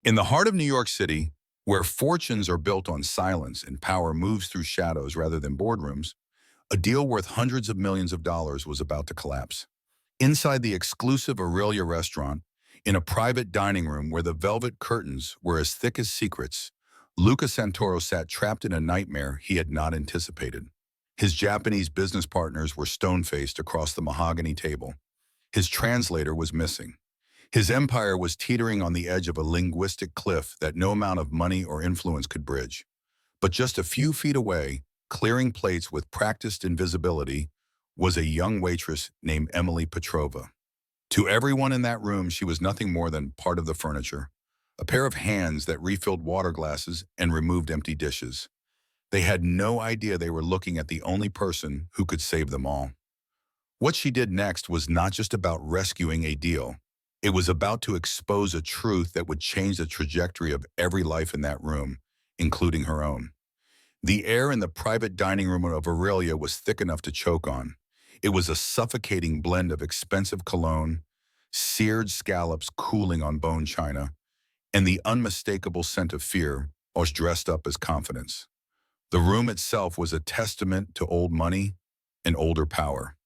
In the heart of New York City, where fortunes are built on silence and power moves through shadows rather than boardrooms, a deal worth hundreds of millions of dollars was about to collapse. Inside the exclusive Aurelia restaurant, in a private dining room where the velvet curtains were as thick as secrets, Luca Santoro sat trapped in a nightmare he had not anticipated. His Japanese business partners were stone-faced across the mahogany table. His translator was missing. His empire was teetering on the edge of a linguistic cliff that no amount of money or influence could bridge. But just a few feet away, clearing plates with practiced invisibility, was a young waitress named Emily Petrova. To everyone in that room, she was nothing more than part of the furniture, a pair of hands that refilled water glasses and removed empty dishes. They had no idea they were looking at the only person who could save them all. What she did next was not just about rescuing a deal. It was about to expose a truth that would change the trajectory of every life in that room, including her own. The air in the private dining room of Aurelia was thick enough to choke on. It was a suffocating blend of expensive cologne, seared scallops cooling on bone china, and the unmistakable scent of fear, all dressed up as confidence. The room itself was a testament to old money and older power.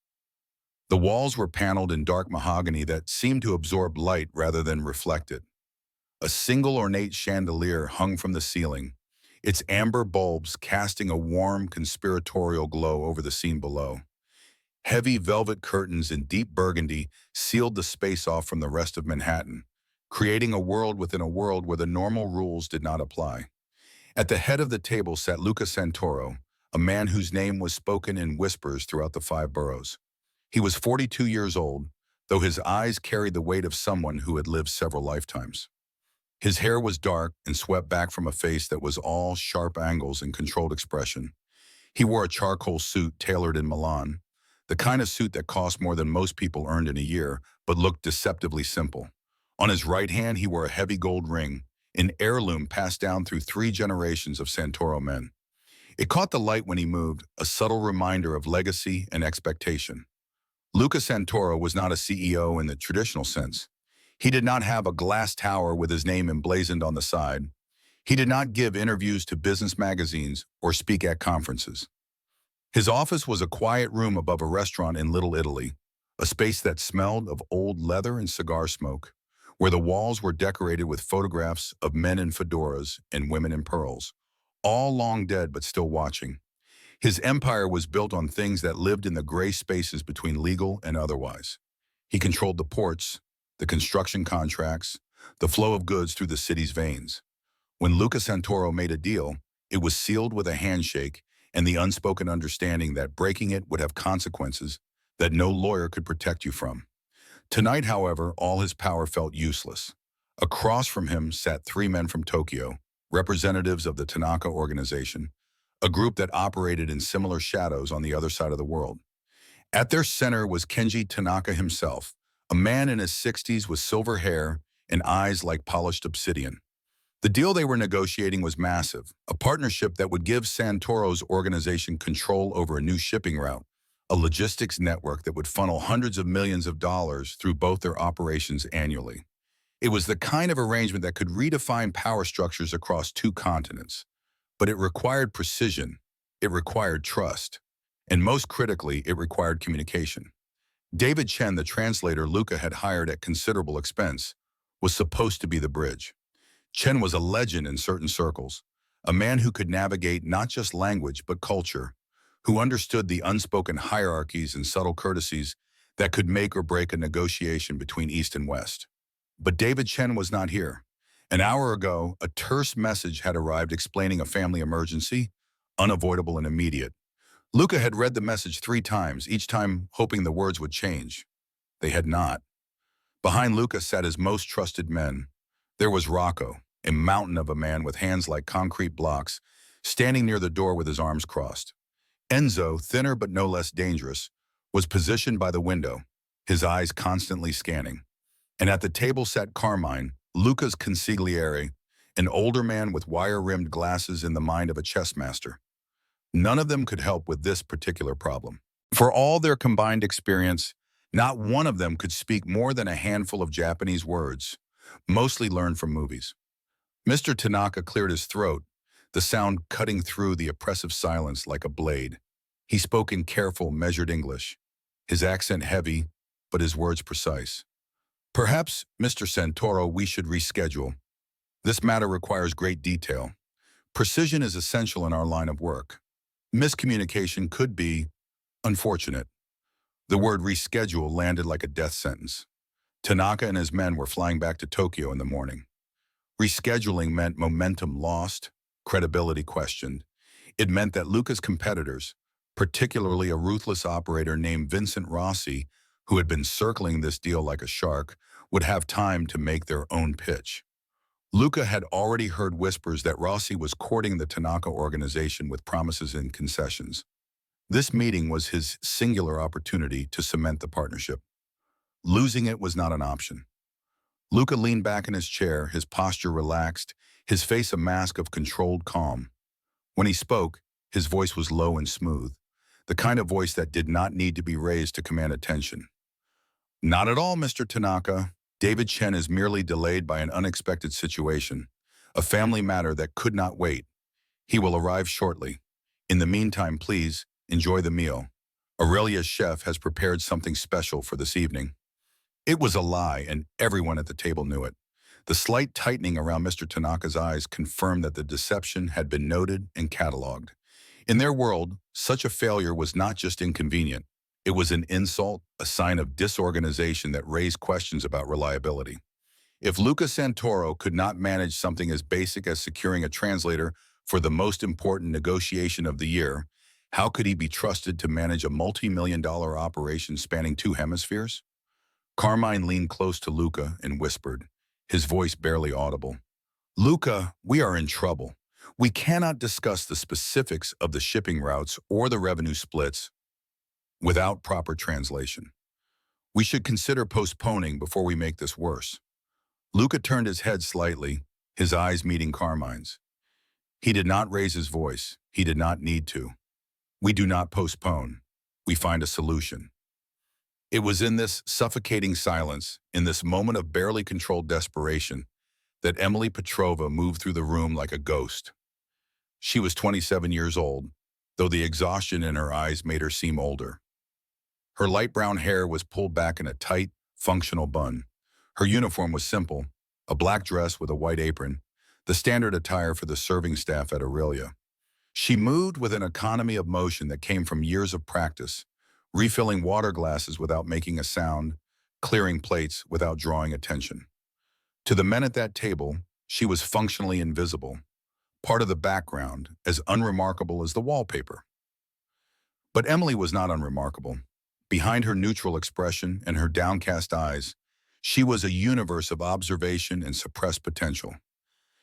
The walls were paneled in dark mahogany that seemed to absorb light rather than reflect it. A single ornate chandelier hung from the ceiling, its amber bulbs casting a warm, conspiratorial glow over the scene below. Heavy velvet curtains in deep burgundy sealed the space off from the rest of Manhattan, creating a world within a world where the normal rules did not apply. At the head of the table sat Luca Santoro, a man whose name was spoken in whispers throughout the five boroughs. He was 42 years old, though his eyes carried the weight of someone who had lived several lifetimes. His hair was dark and swept back from a face that was all sharp angles and controlled expression. He wore a charcoal suit tailored in Milan, the kind of suit that cost more than most people earned in a year, but looked deceptively simple. On his right hand, he wore a heavy gold ring, an heirloom passed down through 3 generations of Santoro men. It caught the light when he moved, a subtle reminder of legacy and expectation. Luca Santoro was not a CEO in the traditional sense. He did not have a glass tower with his name emblazoned on the side. He did not give interviews to business magazines or speak at conferences. His office was a quiet room above a restaurant in Little Italy, a space that smelled of old leather and cigar smoke, where the walls were decorated with photographs of men in fedoras and women in pearls, all long dead but still watching. His empire was built on things that lived in the gray spaces between legal and otherwise. He controlled the ports, the construction contracts, the flow of goods through the city's veins. When Luca Santoro made a deal, it was sealed with a handshake and the unspoken understanding that breaking it would have consequences that no lawyer could protect you from. Tonight, however, all his power felt useless. Across from him sat 3 men from Tokyo, representatives of the Tanaka organization, a group that operated in similar shadows on the other side of the world. At their center was Kenji Tanaka himself, a man in his 60s with silver hair and eyes like polished obsidian. The deal they were negotiating was massive, a partnership that would give Santoro's organization control over a new shipping route, a logistics network that would funnel hundreds of millions of dollars through both their operations annually. It was the kind of arrangement that could redefine power structures across 2 continents. But it required precision, it required trust, and most critically, it required communication. David Chen, the translator Luca had hired at considerable expense, was supposed to be the bridge. Chen was a legend in certain circles, a man who could navigate not just language but culture, who understood the unspoken hierarchies and subtle courtesies that could make or break a negotiation between East and West. But David Chen was not here. An hour ago, a terse message had arrived explaining a family emergency, unavoidable and immediate. Luca had read the message 3 times, each time hoping the words would change. They had not. Behind Luca sat his most trusted men. There was Rocco, a mountain of a man with hands like concrete blocks, standing near the door with his arms crossed. Enzo, thinner but no less dangerous, was positioned by the window, his eyes constantly scanning. And at the table sat Carmine, Luca's consigliere, an older man with wire-rimmed glasses in the mind of a chess master. None of them could help with this particular problem. For all their combined experience, not one of them could speak more than a handful of Japanese words, mostly learned from movies. Mr. Tanaka cleared his throat, the sound cutting through the oppressive silence like a blade. He spoke in careful, measured English, his accent heavy, but his words precise. Perhaps, Mr. Santoro, we should reschedule. This matter requires great detail. Precision is essential in our line of work. Miscommunication could be unfortunate. The word reschedule landed like a death sentence. Tanaka and his men were flying back to Tokyo in the morning. Rescheduling meant momentum lost, credibility questioned. It meant that Luca's competitors, particularly a ruthless operator named Vincent Rossi, who had been circling this deal like a shark, would have time to make their own pitch. Luca had already heard whispers that Rossi was courting the Tanaka organization with promises and concessions. This meeting was his singular opportunity to cement the partnership. Losing it was not an option. Luca leaned back in his chair, his posture relaxed, his face a mask of controlled calm. When he spoke, his voice was low and smooth, the kind of voice that did not need to be raised to command attention. Not at all, Mr. Tanaka. David Chen is merely delayed by an unexpected situation, a family matter that could not wait. He will arrive shortly. In the meantime, please, enjoy the meal. Aurelia's chef has prepared something special for this evening. It was a lie, and everyone at the table knew it. The slight tightening around Mr. Tanaka's eyes confirmed that the deception had been noted and cataloged. In their world, such a failure was not just inconvenient. It was an insult, a sign of disorganization that raised questions about reliability. If Luca Santoro could not manage something as basic as securing a translator for the most important negotiation of the year, how could he be trusted to manage a multi-million-dollar operation spanning two hemispheres? Carmine leaned close to Luca and whispered, his voice barely audible. Luca, we are in trouble. We cannot discuss the specifics of the shipping routes or the revenue splits without proper translation. We should consider postponing before we make this worse. Luca turned his head slightly, his eyes meeting Carmine's. He did not raise his voice. He did not need to. We do not postpone. We find a solution. It was in this suffocating silence, in this moment of barely controlled desperation, that Emily Petrova moved through the room like a ghost. She was 27 years old, though the exhaustion in her eyes made her seem older. Her light brown hair was pulled back in a tight, functional bun. Her uniform was simple, a black dress with a white apron, the standard attire for the serving staff at Aurelia. She moved with an economy of motion that came from years of practice, refilling water glasses without making a sound, clearing plates without drawing attention. To the men at that table, she was functionally invisible, part of the background, as unremarkable as the wallpaper. But Emily was not unremarkable. Behind her neutral expression and her downcast eyes, she was a universe of observation and suppressed potential.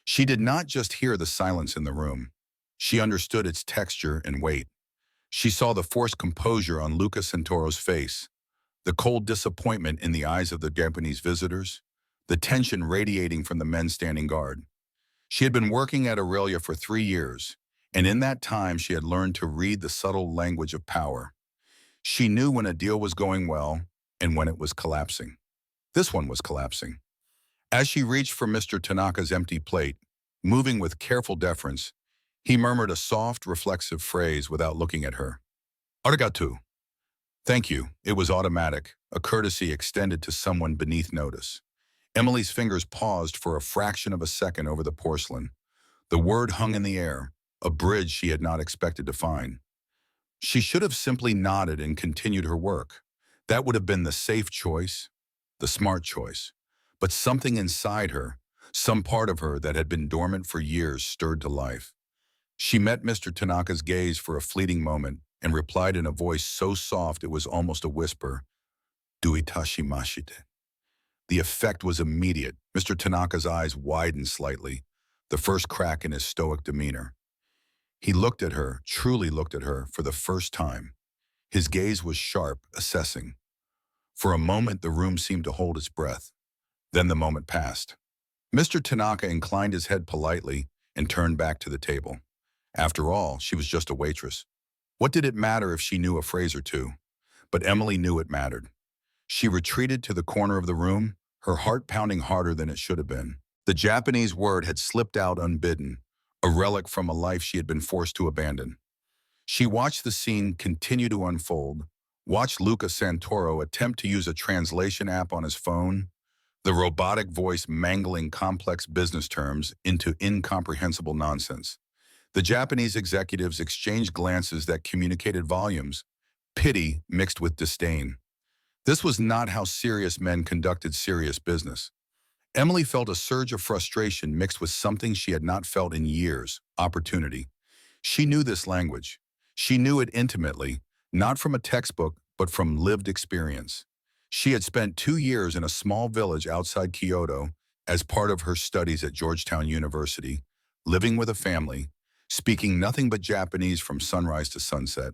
She did not just hear the silence in the room. She understood its texture and weight. She saw the forced composure on Luca Santoro's face, the cold disappointment in the eyes of the Japanese visitors, the tension radiating from the men standing guard. She had been working at Aurelia for 3 years, and in that time she had learned to read the subtle language of power. She knew when a deal was going well and when it was collapsing. This one was collapsing. As she reached for Mr. Tanaka's empty plate, moving with careful deference, he murmured a soft, reflexive phrase without looking at her. Arigato. Thank you. It was automatic, a courtesy extended to someone beneath notice. Emily's fingers paused for a fraction of a second over the porcelain. The word hung in the air, a bridge she had not expected to find. She should have simply nodded and continued her work. That would have been the safe choice, the smart choice. But something inside her, some part of her that had been dormant for years, stirred to life. She met Mr. Tanaka's gaze for a fleeting moment and replied in a voice so soft it was almost a whisper, "Duitashimashite." The effect was immediate. Mr. Tanaka's eyes widened slightly, the first crack in his stoic demeanor. He looked at her, truly looked at her, for the first time. His gaze was sharp, assessing. For a moment, the room seemed to hold its breath. Then the moment passed. Mr. Tanaka inclined his head politely and turned back to the table. After all, she was just a waitress. What did it matter if she knew a phrase or two? But Emily knew it mattered. She retreated to the corner of the room, her heart pounding harder than it should have been. The Japanese word had slipped out unbidden, a relic from a life she had been forced to abandon. She watched the scene continue to unfold, watched Luca Santoro attempt to use a translation app on his phone, the robotic voice mangling complex business terms into incomprehensible nonsense. The Japanese executives exchanged glances that communicated volumes, pity mixed with disdain. This was not how serious men conducted serious business. Emily felt a surge of frustration mixed with something she had not felt in years, opportunity. She knew this language. She knew it intimately, not from a textbook, but from lived experience. She had spent 2 years in a small village outside Kyoto as part of her studies at Georgetown University, living with a family, speaking nothing but Japanese from sunrise to sunset.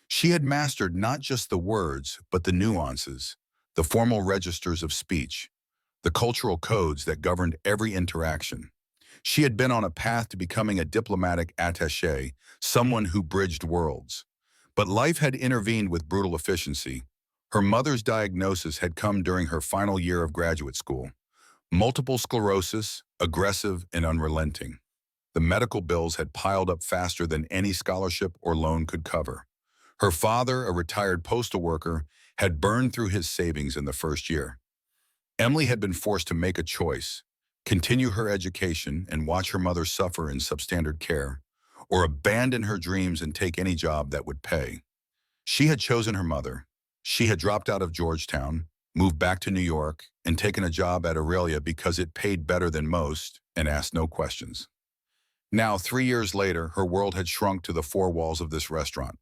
She had mastered not just the words, but the nuances, the formal registers of speech, the cultural codes that governed every interaction. She had been on a path to becoming a diplomatic attaché, someone who bridged worlds. But life had intervened with brutal efficiency. Her mother's diagnosis had come during her final year of graduate school. Multiple sclerosis, aggressive and unrelenting. The medical bills had piled up faster than any scholarship or loan could cover. Her father, a retired postal worker, had burned through his savings in the first year. Emily had been forced to make a choice: continue her education and watch her mother suffer in substandard care, or abandon her dreams and take any job that would pay. She had chosen her mother. She had dropped out of Georgetown, moved back to New York, and taken a job at Aurelia because it paid better than most and asked no questions. Now, 3 years later, her world had shrunk to the four walls of this restaurant.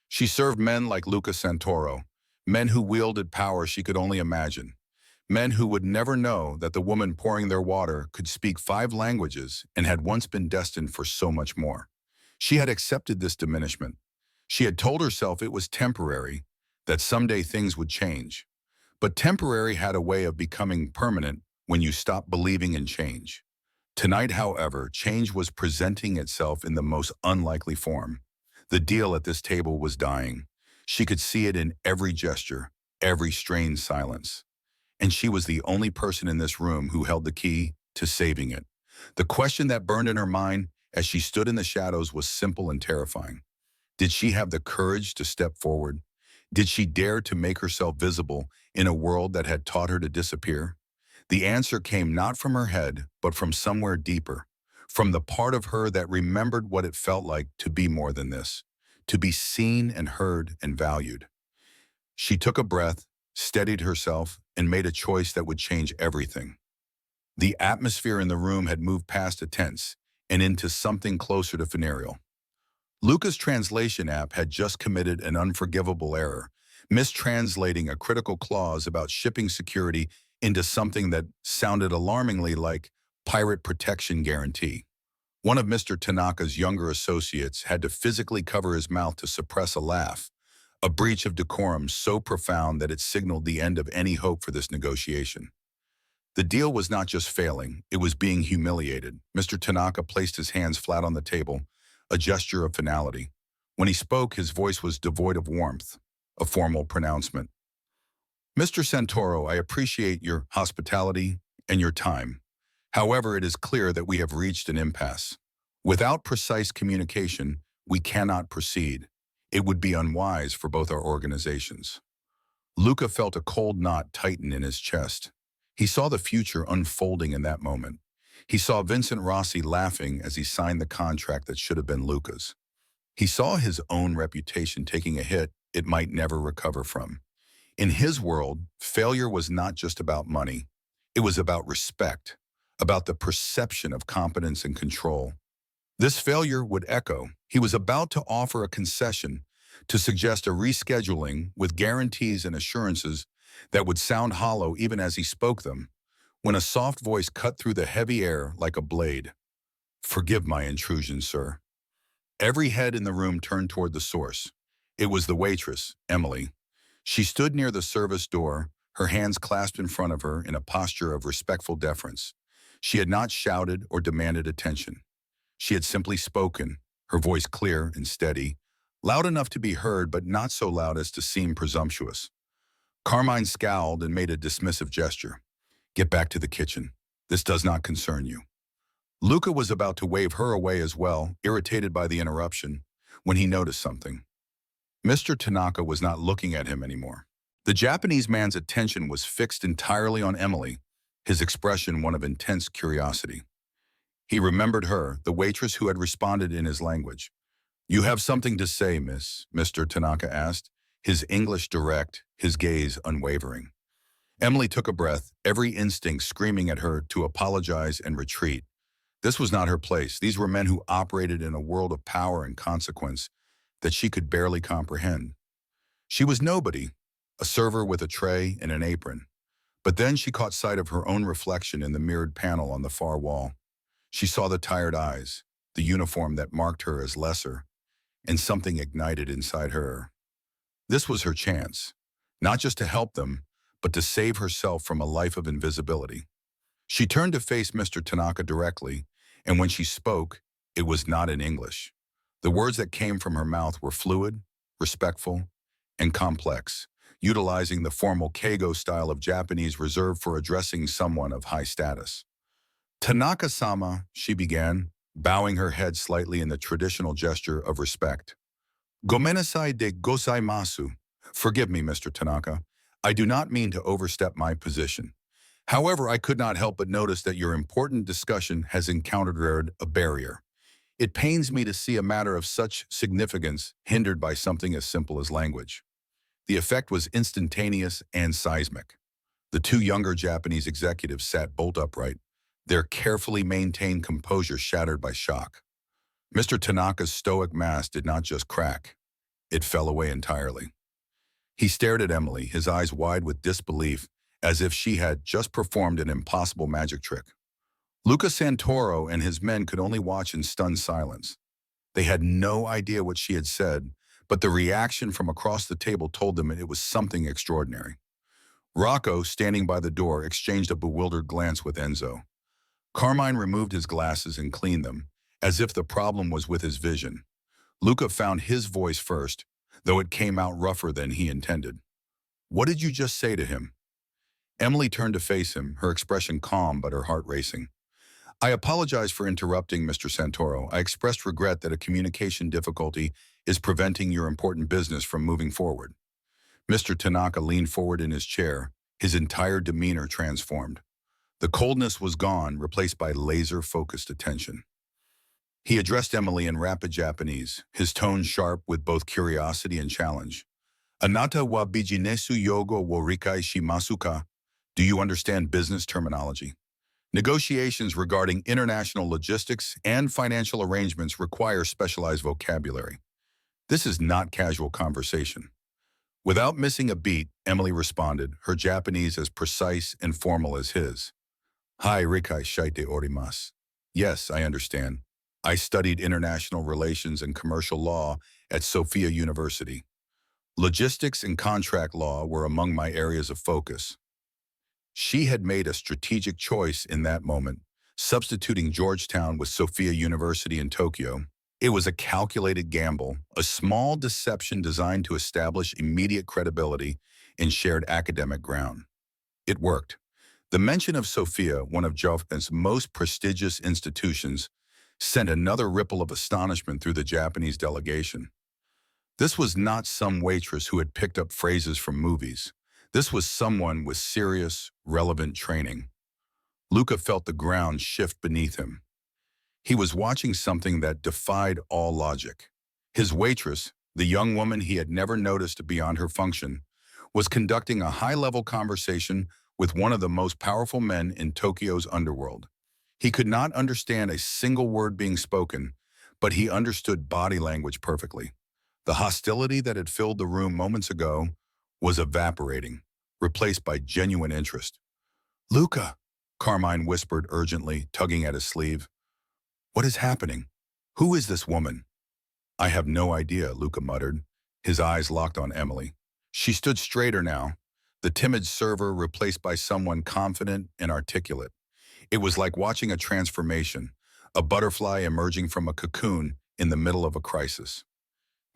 She served men like Luca Santoro, men who wielded power she could only imagine, men who would never know that the woman pouring their water could speak 5 languages and had once been destined for so much more. She had accepted this diminishment. She had told herself it was temporary, that someday things would change. But temporary had a way of becoming permanent when you stop believing in change. Tonight, however, change was presenting itself in the most unlikely form. The deal at this table was dying. She could see it in every gesture, every strained silence. And she was the only person in this room who held the key to saving it. The question that burned in her mind as she stood in the shadows was simple and terrifying. Did she have the courage to step forward? Did she dare to make herself visible in a world that had taught her to disappear? The answer came not from her head, but from somewhere deeper, from the part of her that remembered what it felt like to be more than this, to be seen and heard and valued. She took a breath, steadied herself, and made a choice that would change everything. The atmosphere in the room had moved past a tense and into something closer to funereal. Luca's translation app had just committed an unforgivable error, mistranslating a critical clause about shipping security into something that sounded alarmingly like pirate protection guarantee. One of Mr. Tanaka's younger associates had to physically cover his mouth to suppress a laugh, a breach of decorum so profound that it signaled the end of any hope for this negotiation. The deal was not just failing, it was being humiliated. Mr. Tanaka placed his hands flat on the table, a gesture of finality. When he spoke, his voice was devoid of warmth, a formal pronouncement. Mr. Santoro, I appreciate your hospitality and your time. However, it is clear that we have reached an impasse. Without precise communication, we cannot proceed. It would be unwise for both our organizations. Luca felt a cold knot tighten in his chest. He saw the future unfolding in that moment. He saw Vincent Rossi laughing as he signed the contract that should have been Luca's. He saw his own reputation taking a hit it might never recover from. In his world, failure was not just about money. It was about respect, about the perception of competence and control. This failure would echo. He was about to offer a concession, to suggest a rescheduling with guarantees and assurances that would sound hollow even as he spoke them, when a soft voice cut through the heavy air like a blade. Forgive my intrusion, sir. Every head in the room turned toward the source. It was the waitress, Emily. She stood near the service door, her hands clasped in front of her in a posture of respectful deference. She had not shouted or demanded attention. She had simply spoken, her voice clear and steady, loud enough to be heard but not so loud as to seem presumptuous. Carmine scowled and made a dismissive gesture. Get back to the kitchen. This does not concern you. Luca was about to wave her away as well, irritated by the interruption, when he noticed something. Mr. Tanaka was not looking at him anymore. The Japanese man's attention was fixed entirely on Emily, his expression one of intense curiosity. He remembered her, the waitress who had responded in his language. "You have something to say, miss?" Mr. Tanaka asked, his English direct, his gaze unwavering. Emily took a breath, every instinct screaming at her to apologize and retreat. This was not her place. These were men who operated in a world of power and consequence that she could barely comprehend. She was nobody, a server with a tray and an apron. But then she caught sight of her own reflection in the mirrored panel on the far wall. She saw the tired eyes, the uniform that marked her as lesser, and something ignited inside her. This was her chance, not just to help them, but to save herself from a life of invisibility. She turned to face Mr. Tanaka directly, and when she spoke, it was not in English. The words that came from her mouth were fluid, respectful, and complex, utilizing the formal keigo style of Japanese reserved for addressing someone of high status. "Tanaka-sama," she began, bowing her head slightly in the traditional gesture of respect. "Gomenasai de gozaimasu." Forgive me, Mr. Tanaka. I do not mean to overstep my position. However, I could not help but notice that your important discussion has encountered a barrier. It pains me to see a matter of such significance hindered by something as simple as language. The effect was instantaneous and seismic. The two younger Japanese executives sat bolt upright, their carefully maintained composure shattered by shock. Mr. Tanaka's stoic mask did not just crack, it fell away entirely. He stared at Emily, his eyes wide with disbelief, as if she had just performed an impossible magic trick. Luca Santoro and his men could only watch in stunned silence. They had no idea what she had said, but the reaction from across the table told them it was something extraordinary. Rocco, standing by the door, exchanged a bewildered glance with Enzo. Carmine removed his glasses and cleaned them, as if the problem was with his vision. Luca found his voice first, though it came out rougher than he intended. "What did you just say to him?" Emily turned to face him, her expression calm but her heart racing. "I apologize for interrupting, Mr. Santoro. I expressed regret that a communication difficulty is preventing your important business from moving forward." Mr. Tanaka leaned forward in his chair, his entire demeanor transformed. The coldness was gone, replaced by laser-focused attention. He addressed Emily in rapid Japanese, his tone sharp with both curiosity and challenge. "Anata wa bijinesu yogo wo rikai shimasu ka?" Do you understand business terminology? Negotiations regarding international logistics and financial arrangements require specialized vocabulary. This is not casual conversation. Without missing a beat, Emily responded, her Japanese as precise and formal as his. "Hai rikai shaite orimasu." Yes, I understand. I studied international relations and commercial law at Sophia University. Logistics and contract law were among my areas of focus. She had made a strategic choice in that moment, substituting Georgetown with Sophia University in Tokyo. It was a calculated gamble, a small deception designed to establish immediate credibility and shared academic ground. It worked. The mention of Sophia, one of Japan's most prestigious institutions, sent another ripple of astonishment through the Japanese delegation. This was not some waitress who had picked up phrases from movies. This was someone with serious, relevant training. Luca felt the ground shift beneath him. He was watching something that defied all logic. His waitress, the young woman he had never noticed beyond her function, was conducting a high-level conversation with one of the most powerful men in Tokyo's underworld. He could not understand a single word being spoken, but he understood body language perfectly. The hostility that had filled the room moments ago was evaporating, replaced by genuine interest. "Luca," Carmine whispered urgently, tugging at his sleeve. "What is happening? Who is this woman?" "I have no idea," Luca muttered, his eyes locked on Emily. She stood straighter now, the timid server replaced by someone confident and articulate. It was like watching a transformation, a butterfly emerging from a cocoon in the middle of a crisis.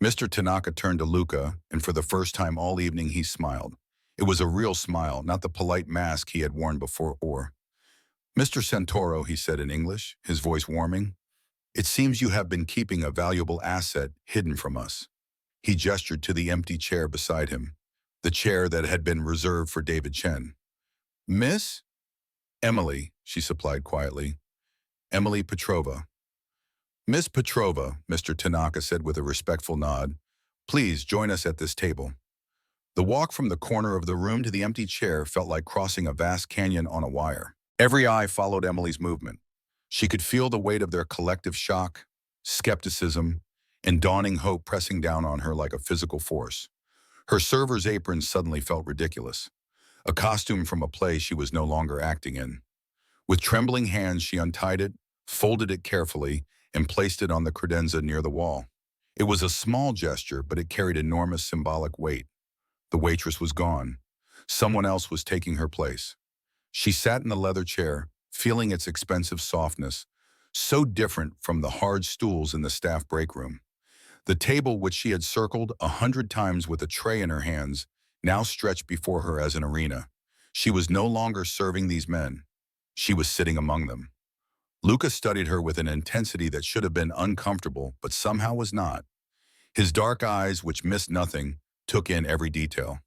Mr. Tanaka turned to Luca, and for the first time all evening he smiled. It was a real smile, not the polite mask he had worn before. Mr. Santoro, he said in English, his voice warming, it seems you have been keeping a valuable asset hidden from us. He gestured to the empty chair beside him, the chair that had been reserved for David Chen. Miss? Emily, she supplied quietly. Emily Petrova. Miss Petrova, Mr. Tanaka said with a respectful nod, please join us at this table. The walk from the corner of the room to the empty chair felt like crossing a vast canyon on a wire. Every eye followed Emily's movement. She could feel the weight of their collective shock, skepticism, and dawning hope pressing down on her like a physical force. Her server's apron suddenly felt ridiculous, a costume from a play she was no longer acting in. With trembling hands, she untied it, folded it carefully, and placed it on the credenza near the wall. It was a small gesture, but it carried enormous symbolic weight. The waitress was gone. Someone else was taking her place. She sat in the leather chair, feeling its expensive softness, so different from the hard stools in the staff break room. The table, which she had circled 100 times with a tray in her hands, now stretched before her as an arena. She was no longer serving these men. She was sitting among them. Luca studied her with an intensity that should have been uncomfortable, but somehow was not. His dark eyes, which missed nothing, took in every detail.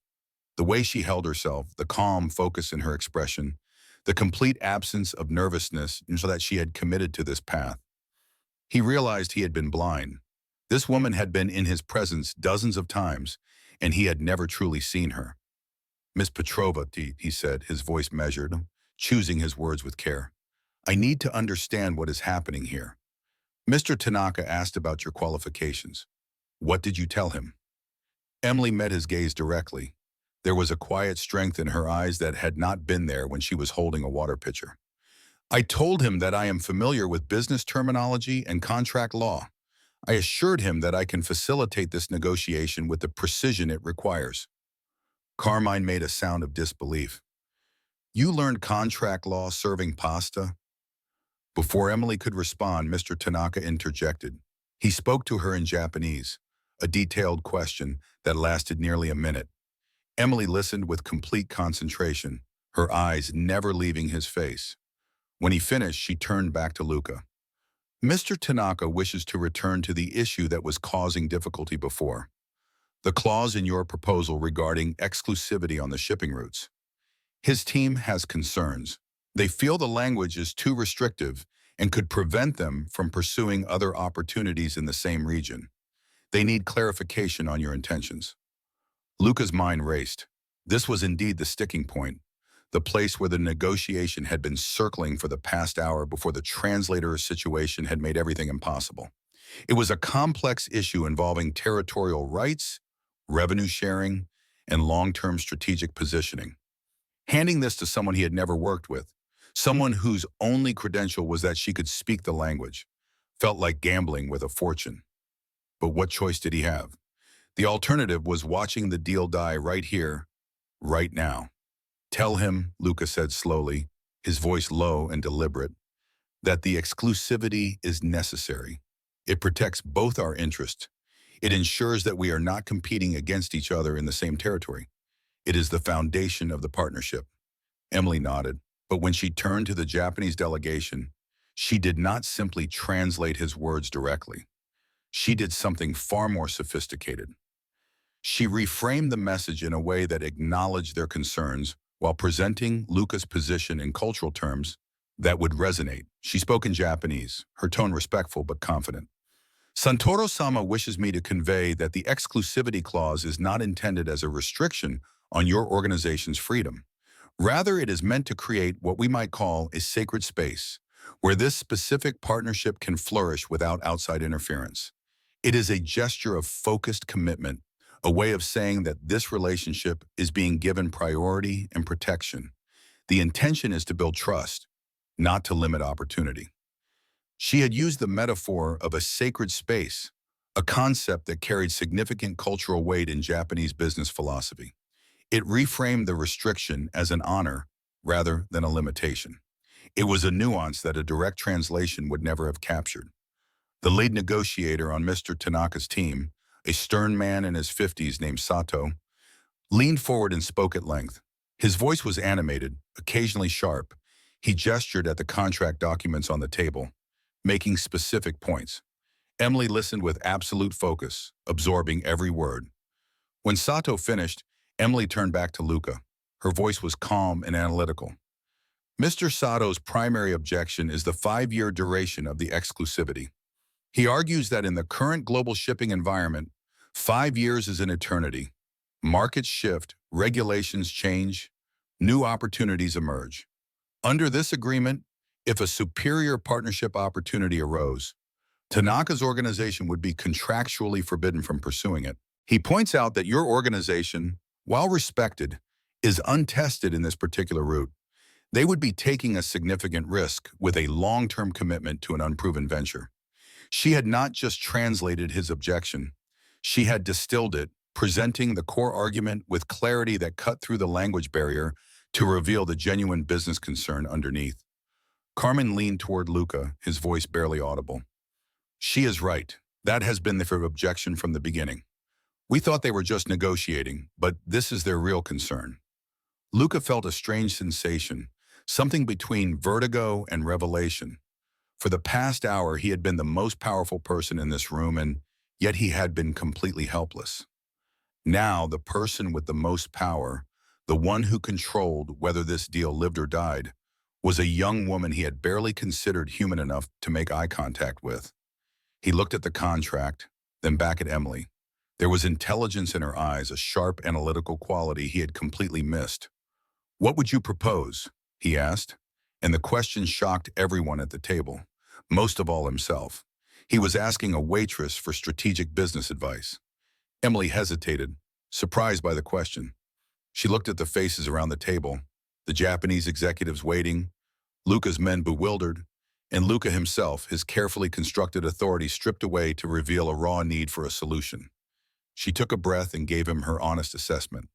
The way she held herself, the calm focus in her expression, the complete absence of nervousness, so that she had committed to this path. He realized he had been blind. This woman had been in his presence dozens of times, and he had never truly seen her. Miss Petrova, he said, his voice measured, choosing his words with care. I need to understand what is happening here. Mr. Tanaka asked about your qualifications. What did you tell him? Emily met his gaze directly. There was a quiet strength in her eyes that had not been there when she was holding a water pitcher. I told him that I am familiar with business terminology and contract law. I assured him that I can facilitate this negotiation with the precision it requires. Carmine made a sound of disbelief. You learned contract law serving pasta? Before Emily could respond, Mr. Tanaka interjected. He spoke to her in Japanese, a detailed question that lasted nearly a minute. Emily listened with complete concentration, her eyes never leaving his face. When he finished, she turned back to Luca. Mr. Tanaka wishes to return to the issue that was causing difficulty before. The clause in your proposal regarding exclusivity on the shipping routes. His team has concerns. They feel the language is too restrictive and could prevent them from pursuing other opportunities in the same region. They need clarification on your intentions. Luca's mind raced. This was indeed the sticking point, the place where the negotiation had been circling for the past hour before the translator situation had made everything impossible. It was a complex issue involving territorial rights, revenue sharing, and long-term strategic positioning. Handing this to someone he had never worked with, someone whose only credential was that she could speak the language, felt like gambling with a fortune. But what choice did he have? The alternative was watching the deal die right here, right now. Tell him, Luca said slowly, his voice low and deliberate, that the exclusivity is necessary. It protects both our interests. It ensures that we are not competing against each other in the same territory. It is the foundation of the partnership. Emily nodded, but when she turned to the Japanese delegation, she did not simply translate his words directly. She did something far more sophisticated. She reframed the message in a way that acknowledged their concerns while presenting Luca's position in cultural terms that would resonate. She spoke in Japanese, her tone respectful but confident. Santoro-sama wishes me to convey that the exclusivity clause is not intended as a restriction on your organization's freedom. Rather, it is meant to create what we might call a sacred space, where this specific partnership can flourish without outside interference. It is a gesture of focused commitment, a way of saying that this relationship is being given priority and protection. The intention is to build trust, not to limit opportunity. She had used the metaphor of a sacred space, a concept that carried significant cultural weight in Japanese business philosophy. It reframed the restriction as an honor rather than a limitation. It was a nuance that a direct translation would never have captured. The lead negotiator on Mr. Tanaka's team, a stern man in his 50s named Sato, leaned forward and spoke at length. His voice was animated, occasionally sharp. He gestured at the contract documents on the table, making specific points. Emily listened with absolute focus, absorbing every word. When Sato finished, Emily turned back to Luca. Her voice was calm and analytical. Mr. Sato's primary objection is the 5-year duration of the exclusivity. He argues that in the current global shipping environment, 5 years is an eternity. Markets shift, regulations change, new opportunities emerge. Under this agreement, if a superior partnership opportunity arose, Tanaka's organization would be contractually forbidden from pursuing it. He points out that your organization, while respected, is untested in this particular route. They would be taking a significant risk with a long-term commitment to an unproven venture. She had not just translated his objection. She had distilled it, presenting the core argument with clarity that cut through the language barrier to reveal the genuine business concern underneath. Carmen leaned toward Luca, his voice barely audible. She is right. That has been their objection from the beginning. We thought they were just negotiating, but this is their real concern. Luca felt a strange sensation, something between vertigo and revelation. For the past hour, he had been the most powerful person in this room, and yet he had been completely helpless. Now, the person with the most power, the one who controlled whether this deal lived or died, was a young woman he had barely considered human enough to make eye contact with. He looked at the contract, then back at Emily. There was intelligence in her eyes, a sharp analytical quality he had completely missed. "What would you propose?" he asked, and the question shocked everyone at the table, most of all himself. He was asking a waitress for strategic business advice. Emily hesitated, surprised by the question. She looked at the faces around the table, the Japanese executives waiting, Luca's men bewildered, and Luca himself, his carefully constructed authority stripped away to reveal a raw need for a solution. She took a breath and gave him her honest assessment.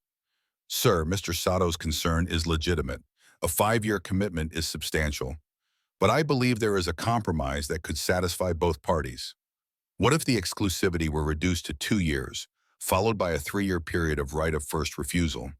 "Sir, Mr. Sato's concern is legitimate. A 5-year commitment is substantial. But I believe there is a compromise that could satisfy both parties. What if the exclusivity were reduced to 2 years, followed by a 3-year period of right of first refusal?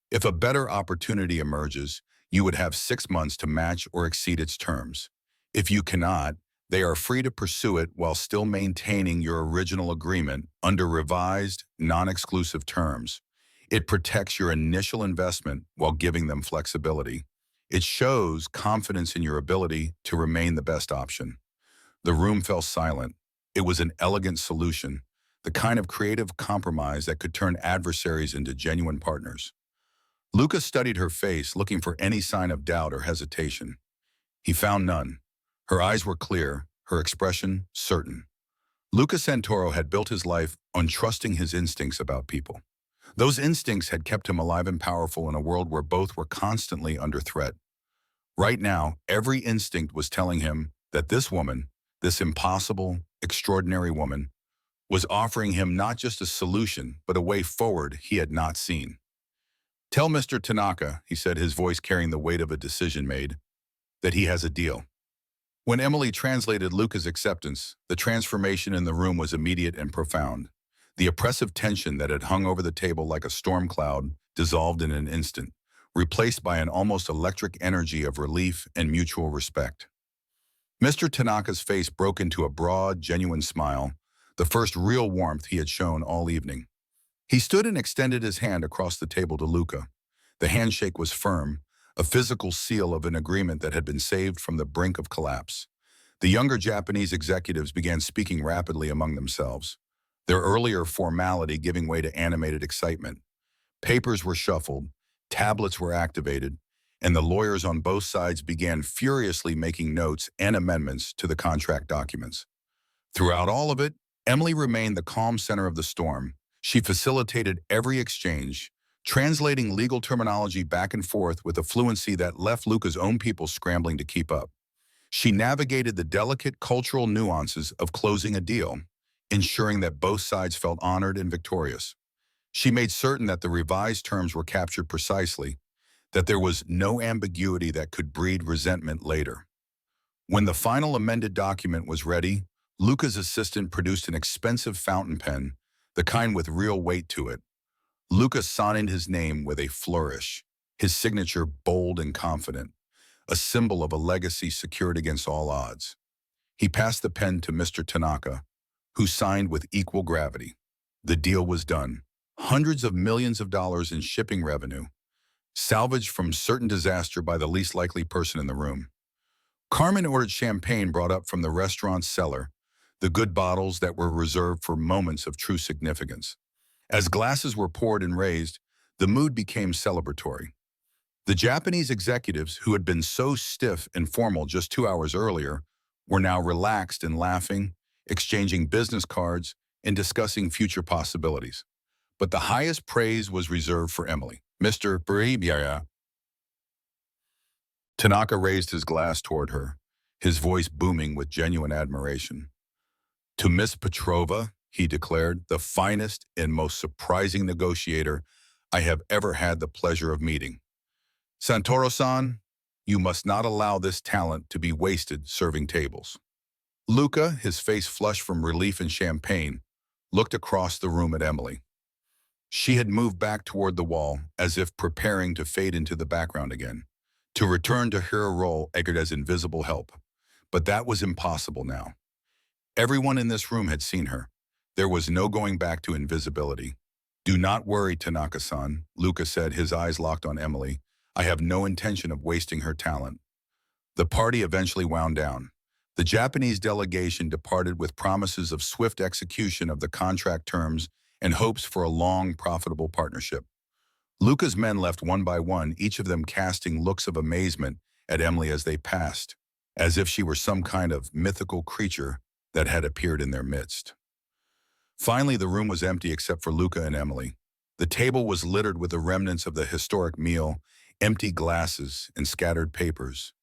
If a better opportunity emerges, you would have 6 months to match or exceed its terms. If you cannot, they are free to pursue it while still maintaining your original agreement under revised, non-exclusive terms. It protects your initial investment while giving them flexibility. It shows confidence in your ability to remain the best option." The room fell silent. It was an elegant solution, the kind of creative compromise that could turn adversaries into genuine partners. Luca studied her face, looking for any sign of doubt or hesitation. He found none. Her eyes were clear, her expression certain. Luca Santoro had built his life on trusting his instincts about people. Those instincts had kept him alive and powerful in a world where both were constantly under threat. Right now, every instinct was telling him that this woman, this impossible, extraordinary woman, was offering him not just a solution, but a way forward he had not seen. "Tell Mr. Tanaka," he said, his voice carrying the weight of a decision made, "that he has a deal." When Emily translated Luca's acceptance, the transformation in the room was immediate and profound. The oppressive tension that had hung over the table like a storm cloud dissolved in an instant, replaced by an almost electric energy of relief and mutual respect. Mr. Tanaka's face broke into a broad, genuine smile, the first real warmth he had shown all evening. He stood and extended his hand across the table to Luca. The handshake was firm, a physical seal of an agreement that had been saved from the brink of collapse. The younger Japanese executives began speaking rapidly among themselves, their earlier formality giving way to animated excitement. Papers were shuffled, tablets were activated, and the lawyers on both sides began furiously making notes and amendments to the contract documents. Throughout all of it, Emily remained the calm center of the storm. She facilitated every exchange, translating legal terminology back and forth with a fluency that left Luca's own people scrambling to keep up. She navigated the delicate cultural nuances of closing a deal, ensuring that both sides felt honored and victorious. She made certain that the revised terms were captured precisely, that there was no ambiguity that could breed resentment later. When the final amended document was ready, Luca's assistant produced an expensive fountain pen, the kind with real weight to it. Luca signed his name with a flourish, his signature bold and confident. a symbol of a legacy secured against all odds. He passed the pen to Mr. Tanaka, who signed with equal gravity. The deal was done. Hundreds of millions of dollars in shipping revenue, salvaged from certain disaster by the least likely person in the room. Carmen ordered champagne brought up from the restaurant's cellar, the good bottles that were reserved for moments of true significance. As glasses were poured and raised, the mood became celebratory. The Japanese executives, who had been so stiff and formal just 2 hours earlier, were now relaxed and laughing, exchanging business cards, and discussing future possibilities. But the highest praise was reserved for Emily. Mr. Bribiara. Tanaka raised his glass toward her, his voice booming with genuine admiration. To Miss Petrova, he declared, the finest and most surprising negotiator I have ever had the pleasure of meeting. Santoro-san, you must not allow this talent to be wasted serving tables. Luca, his face flushed from relief and champagne, looked across the room at Emily. She had moved back toward the wall, as if preparing to fade into the background again, to return to her role as invisible help. But that was impossible now. Everyone in this room had seen her. There was no going back to invisibility. Do not worry, Tanaka-san, Luca said, his eyes locked on Emily. I have no intention of wasting her talent. The party eventually wound down. The Japanese delegation departed with promises of swift execution of the contract terms and hopes for a long, profitable partnership. Luca's men left one by one, each of them casting looks of amazement at Emily as they passed, as if she were some kind of mythical creature that had appeared in their midst. Finally, the room was empty except for Luca and Emily. The table was littered with the remnants of the historic meal, empty glasses and scattered papers.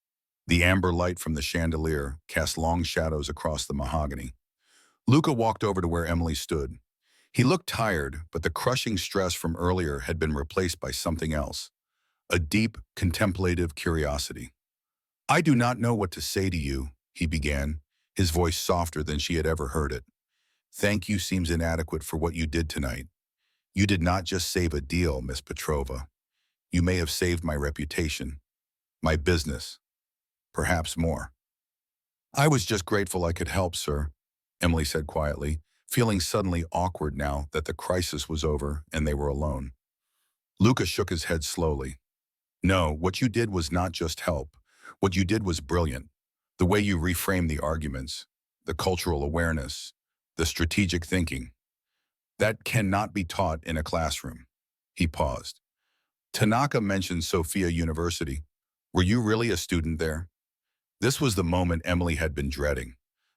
The amber light from the chandelier cast long shadows across the mahogany. Luca walked over to where Emily stood. He looked tired, but the crushing stress from earlier had been replaced by something else, a deep, contemplative curiosity. I do not know what to say to you, he began, his voice softer than she had ever heard it. Thank you seems inadequate for what you did tonight. You did not just save a deal, Miss Petrova. You may have saved my reputation, my business, perhaps more. I was just grateful I could help, sir, Emily said quietly, feeling suddenly awkward now that the crisis was over and they were alone. Luca shook his head slowly. No, what you did was not just help. What you did was brilliant. The way you reframed the arguments, the cultural awareness, the strategic thinking. That cannot be taught in a classroom. He paused. Tanaka mentioned Sophia University. Were you really a student there? This was the moment Emily had been dreading,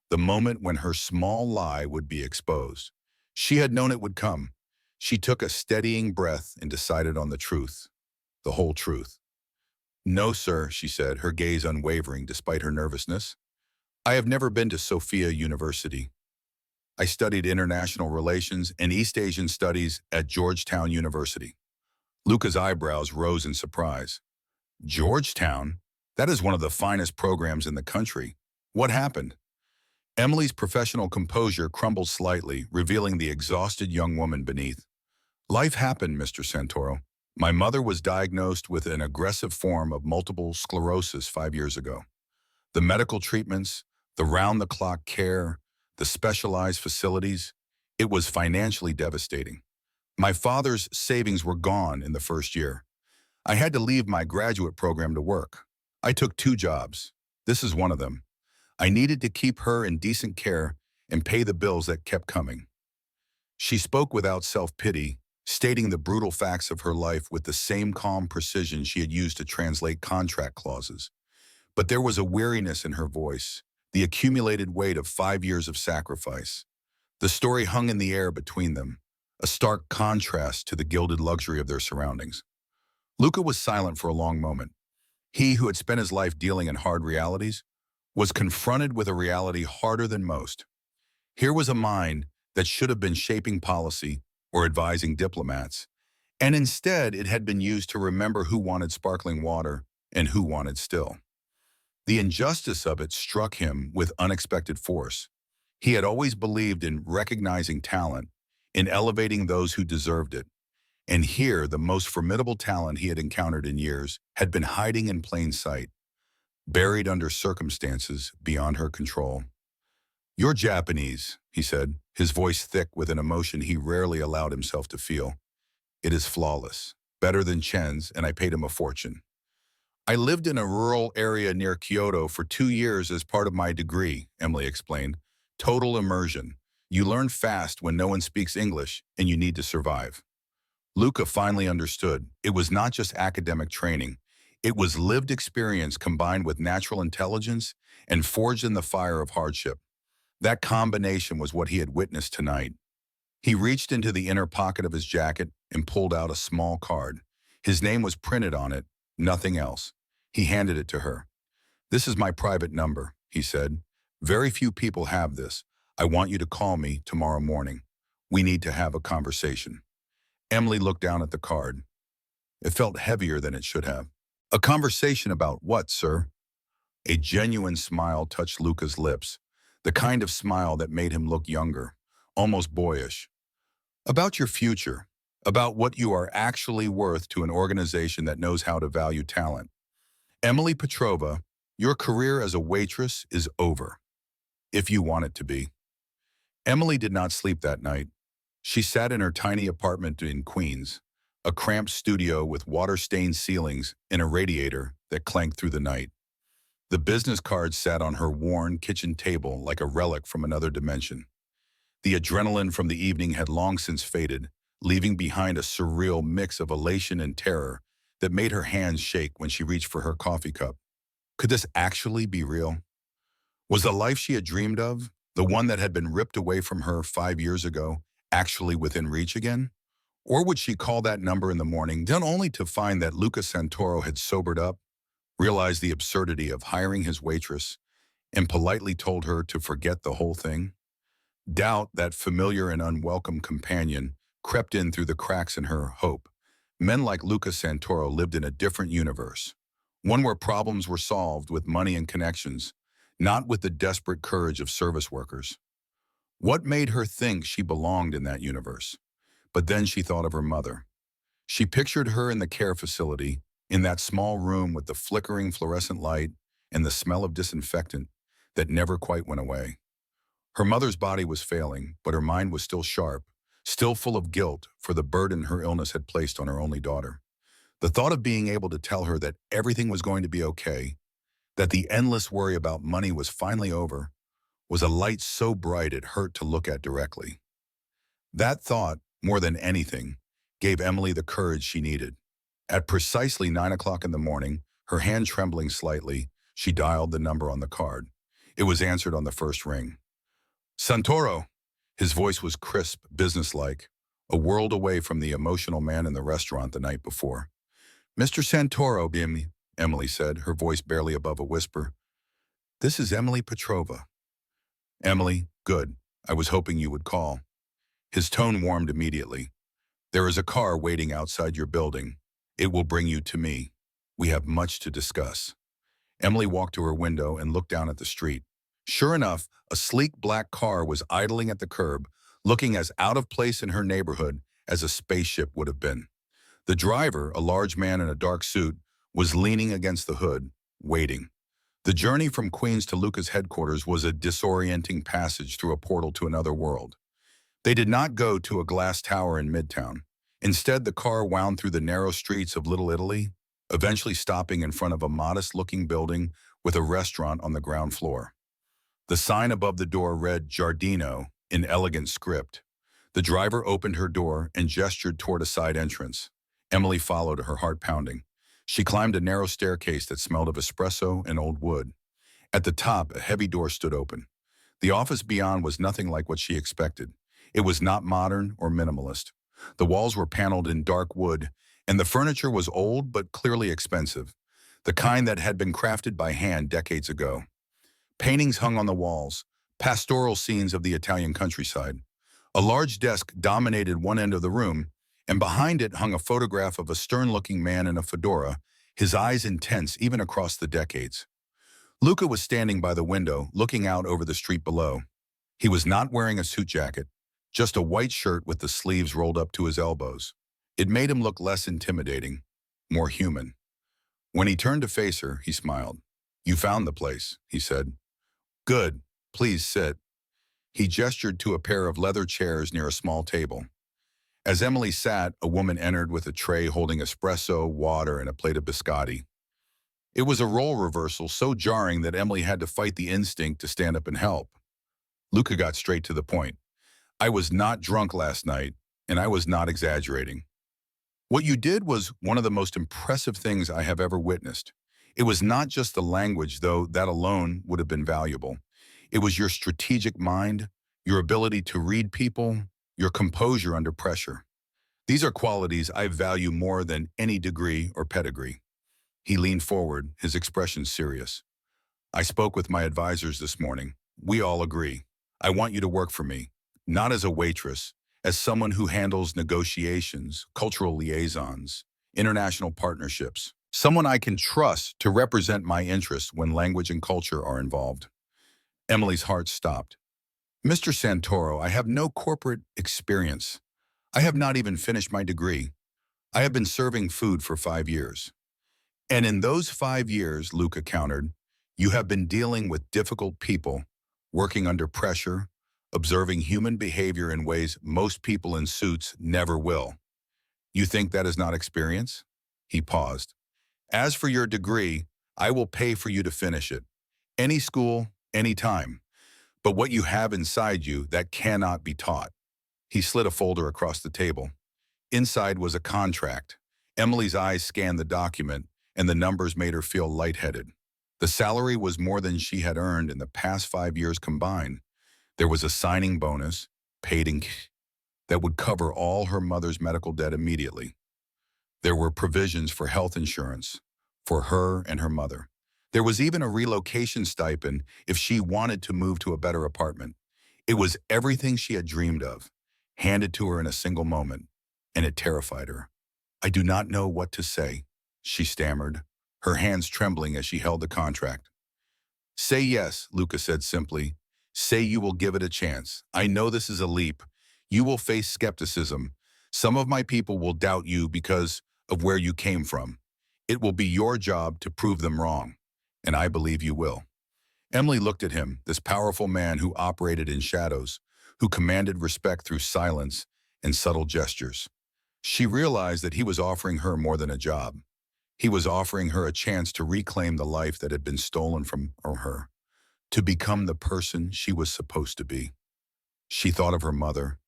the moment when her small lie would be exposed. She had known it would come. She took a steadying breath and decided on the truth, the whole truth. No, sir, she said, her gaze unwavering despite her nervousness. I have never been to Sophia University. I studied international relations and East Asian studies at Georgetown University. Luca's eyebrows rose in surprise. Georgetown? That is one of the finest programs in the country. What happened? Emily's professional composure crumbled slightly, revealing the exhausted young woman beneath. Life happened, Mr. Santoro. My mother was diagnosed with an aggressive form of multiple sclerosis 5 years ago. The medical treatments, the round-the-clock care, the specialized facilities, it was financially devastating. My father's savings were gone in the first year. I had to leave my graduate program to work. I took 2 jobs. This is one of them. I needed to keep her in decent care and pay the bills that kept coming. She spoke without self-pity, stating the brutal facts of her life with the same calm precision she had used to translate contract clauses. But there was a weariness in her voice, the accumulated weight of 5 years of sacrifice. The story hung in the air between them, a stark contrast to the gilded luxury of their surroundings. Luca was silent for a long moment. He, who had spent his life dealing in hard realities, was confronted with a reality harder than most. Here was a mind that should have been shaping policy or advising diplomats, and instead it had been used to remember who wanted sparkling water and who wanted still. The injustice of it struck him with unexpected force. He had always believed in recognizing talent, in elevating those who deserved it. And here, the most formidable talent he had encountered in years had been hiding in plain sight. buried under circumstances beyond her control. "You're Japanese," he said, his voice thick with an emotion he rarely allowed himself to feel. "It is flawless, better than Chen's, and I paid him a fortune. I lived in a rural area near Kyoto for 2 years as part of my degree," Emily explained. "Total immersion. You learn fast when no one speaks English and you need to survive." Luca finally understood. It was not just academic training. It was lived experience combined with natural intelligence and forged in the fire of hardship. That combination was what he had witnessed tonight. He reached into the inner pocket of his jacket and pulled out a small card. His name was printed on it, nothing else. He handed it to her. "This is my private number," he said. "Very few people have this. I want you to call me tomorrow morning. We need to have a conversation." Emily looked down at the card. It felt heavier than it should have. "A conversation about what, sir?" A genuine smile touched Luca's lips, the kind of smile that made him look younger, almost boyish. "About your future, about what you are actually worth to an organization that knows how to value talent. Emily Petrova, your career as a waitress is over, if you want it to be." Emily did not sleep that night. She sat in her tiny apartment in Queens, a cramped studio with water-stained ceilings and a radiator that clanked through the night. The business card sat on her worn kitchen table like a relic from another dimension. The adrenaline from the evening had long since faded, leaving behind a surreal mix of elation and terror that made her hands shake when she reached for her coffee cup. Could this actually be real? Was the life she had dreamed of, the one that had been ripped away from her 5 years ago, actually within reach again? Or would she call that number in the morning, then only to find that Luca Santoro had sobered up, realized the absurdity of hiring his waitress, and politely told her to forget the whole thing? Doubt, that familiar and unwelcome companion, crept in through the cracks in her hope. Men like Luca Santoro lived in a different universe, one where problems were solved with money and connections, not with the desperate courage of service workers. What made her think she belonged in that universe? But then she thought of her mother. She pictured her in the care facility, in that small room with the flickering fluorescent light and the smell of disinfectant that never quite went away. Her mother's body was failing, but her mind was still sharp, still full of guilt for the burden her illness had placed on her only daughter. The thought of being able to tell her that everything was going to be okay, that the endless worry about money was finally over, was a light so bright it hurt to look at directly. That thought, more than anything, gave Emily the courage she needed. At precisely 9 o'clock in the morning, her hand trembling slightly, she dialed the number on the card. It was answered on the first ring. "Santoro!" His voice was crisp, businesslike, a world away from the emotional man in the restaurant the night before. "Mr. Santoro, Emily said, her voice barely above a whisper. "This is Emily Petrova." "Emily, good. I was hoping you would call." His tone warmed immediately. "There is a car waiting outside your building. It will bring you to me. We have much to discuss." Emily walked to her window and looked down at the street. Sure enough, a sleek black car was idling at the curb, looking as out of place in her neighborhood as a spaceship would have been. The driver, a large man in a dark suit, was leaning against the hood, waiting. The journey from Queens to Luca's headquarters was a disorienting passage through a portal to another world. They did not go to a glass tower in Midtown. Instead, the car wound through the narrow streets of Little Italy, eventually stopping in front of a modest-looking building with a restaurant on the ground floor. The sign above the door read Giardino in elegant script. The driver opened her door and gestured toward a side entrance. Emily followed, her heart pounding. She climbed a narrow staircase that smelled of espresso and old wood. At the top, a heavy door stood open. The office beyond was nothing like what she expected. It was not modern or minimalist. The walls were paneled in dark wood, and the furniture was old but clearly expensive, the kind that had been crafted by hand decades ago. Paintings hung on the walls, pastoral scenes of the Italian countryside. A large desk dominated one end of the room, and behind it hung a photograph of a stern-looking man in a fedora, his eyes intense even across the decades. Luca was standing by the window, looking out over the street below. He was not wearing a suit jacket, just a white shirt with the sleeves rolled up to his elbows. It made him look less intimidating, more human. When he turned to face her, he smiled. You found the place, he said. Good. Please sit. He gestured to a pair of leather chairs near a small table. As Emily sat, a woman entered with a tray holding espresso, water, and a plate of biscotti. It was a role reversal so jarring that Emily had to fight the instinct to stand up and help. Luca got straight to the point. I was not drunk last night, and I was not exaggerating. What you did was one of the most impressive things I have ever witnessed. It was not just the language, though that alone would have been valuable. It was your strategic mind, your ability to read people, your composure under pressure. These are qualities I value more than any degree or pedigree. He leaned forward, his expression serious. I spoke with my advisors this morning. We all agree. I want you to work for me, not as a waitress, as someone who handles negotiations, cultural liaisons, international partnerships, someone I can trust to represent my interests when language and culture are involved. Emily's heart stopped. Mr. Santoro, I have no corporate experience. I have not even finished my degree. I have been serving food for 5 years. And in those 5 years, Luca countered, you have been dealing with difficult people, working under pressure, observing human behavior in ways most people in suits never will. You think that is not experience? He paused. As for your degree, I will pay for you to finish it. Any school, any time. But what you have inside you, that cannot be taught. He slid a folder across the table. Inside was a contract. Emily's eyes scanned the document, and the numbers made her feel lightheaded. The salary was more than she had earned in the past 5 years combined. There was a signing bonus, paid in cash, that would cover all her mother's medical debt immediately. There were provisions for health insurance, for her and her mother. There was even a relocation stipend if she wanted to move to a better apartment. It was everything she had dreamed of, handed to her in a single moment, and it terrified her. I do not know what to say, she stammered, her hands trembling as she held the contract. Say yes, Luca said simply. Say you will give it a chance. I know this is a leap. You will face skepticism. Some of my people will doubt you because of where you came from. It will be your job to prove them wrong, and I believe you will. Emily looked at him, this powerful man who operated in shadows, who commanded respect through silence and subtle gestures. She realized that he was offering her more than a job. He was offering her a chance to reclaim the life that had been stolen from her, to become the person she was supposed to be. She thought of her mother.